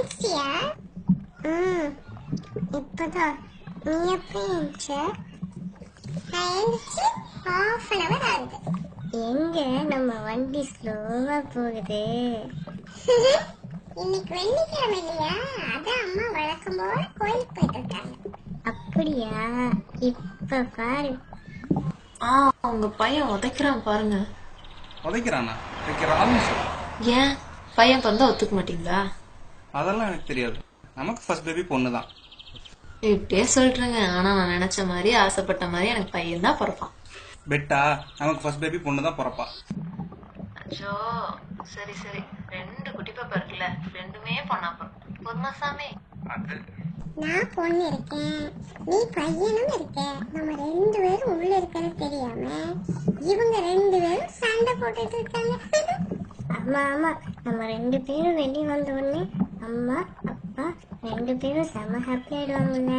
எந்திரிச்சியா? ம், இப்பதான். நீ எப்ப எந்திரிச்ச? நான் எந்திரிச்சு half an hour ஆகுது. எங்க நம்ம வண்டி ஸ்லோவா போகுது. இன்னைக்கு வெள்ளிக்கிழமை இல்லையா, அதான் அம்மா வழக்கம் போல கோயிலுக்கு போயிட்டு இருக்காங்க. அப்படியா? இப்ப பாரு. உங்க பையன் உதைக்கிறான் பாருங்க. உதைக்கிறானா? உதைக்கிறான்னு சொல்லு. ஏன் பையன் பிறந்தா ஒத்துக்க மாட்டீங்களா? அதெல்லாம் எனக்கு தெரியாது. நமக்கு ஃபர்ஸ்ட் பேபி பொண்ணு தான். இப்படியே சொல்றேங்க. ஆனா நான் நினைச்ச மாதிரி ஆசைப்பட்ட மாதிரி எனக்கு பையன் தான் பிறப்பான். பெட்டா, நமக்கு ஃபர்ஸ்ட் பேபி பொண்ணு தான் பிறப்பா. அச்சோ, சரி சரி. 2 குட்டி பாப்பா இருக்குல்ல, 2மே பொண்ணா பிறக்கும். பொண்ணா சாமி? நான் பொண்ணு இருக்கேன், நீ பையனும் இருக்க. நம்ம 2 பேரும் உள்ள இருக்கிறது தெரியாம இவங்க 2 பேரும் சண்டை போட்டுட்டு இருக்காங்க. ஆமா ஆமா, நம்ம 2 பேரும் வெளியே வந்த உடனே அம்மா அப்பா 2 பேரும் செம ஹாப்பி ஆயிடுவாங்கல்ல.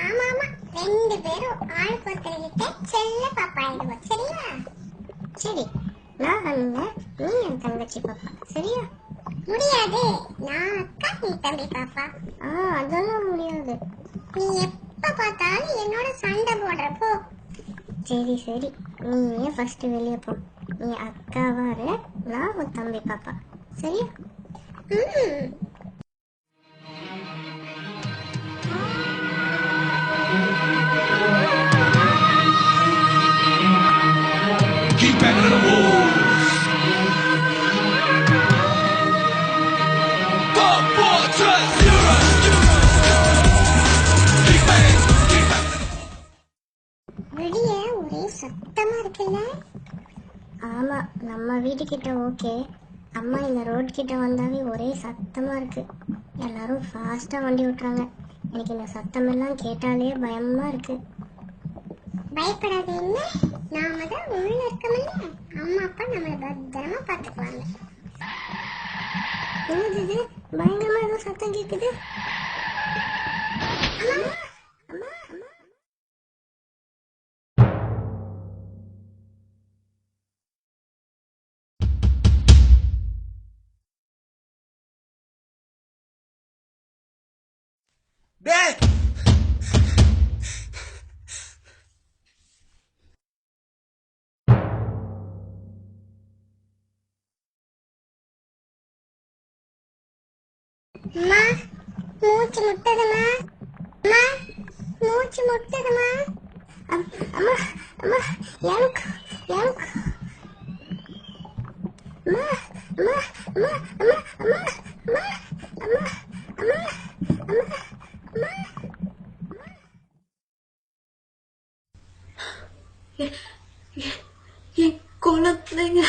ஆமா ஆமா, 2 பேரும் ஆளுக்கு ஒருத்தர்கிட்ட செல்ல பாப்பா ஆயிடுவோம். சரியா? சரி, நான் அண்ணன், நீ என் தங்கச்சி பாப்பா. சரியா? முடியாது, நான் அக்கா நீ தம்பி பாப்பா. அதெல்லாம் முடியாது. நீ எப்ப பார்த்தாலும் என்னோட சண்டை போடுறப்போ. சரி சரி, நீ ஏன் ஃபர்ஸ்ட் வெளியே போ. நீ அக்காவா இரு, நான் உன் தம்பி பாப்பா. சரியா? Keep back to the wolves. 4, 4, just zero. Keep back. வெளியே ஒரே சத்தமா இருக்குல்ல? ஆமா, நம்ம வீட்டுக்கிட்ட ஓகே. அம்மா இந்த ரோட் கிட்ட வந்தாவே ஒரே சத்தமா இருக்கு. எல்லாரும் ஃபாஸ்டா வண்டி ஓட்டுறாங்க. எனக்கு இந்த சத்தம் எல்லாம் கேட்டாலே பயமா இருக்கு. பயப்படாத, என்ன நாம தான் உள்ள இருக்கோம்ல, அம்மா அப்பா நம்மள பத்திரமா பாத்துக்குவாங்க. என்னது இது? பயங்கரமா ஏதோ சத்தம் கேக்குது. அம்மா, அம்மா, அம்மா. டேய், அம்மா, மூச்சு முட்டுதுமா. அம்மா, மூச்சு முட்டுதுமா. அம்மா அம்மா, எனக்கு எனக்கு. அம்மா அம்மா அம்மா அம்மா அம்மா அம்மா அம்மா அம்மா அம்மா அம்மா. என் குழந்தைங்க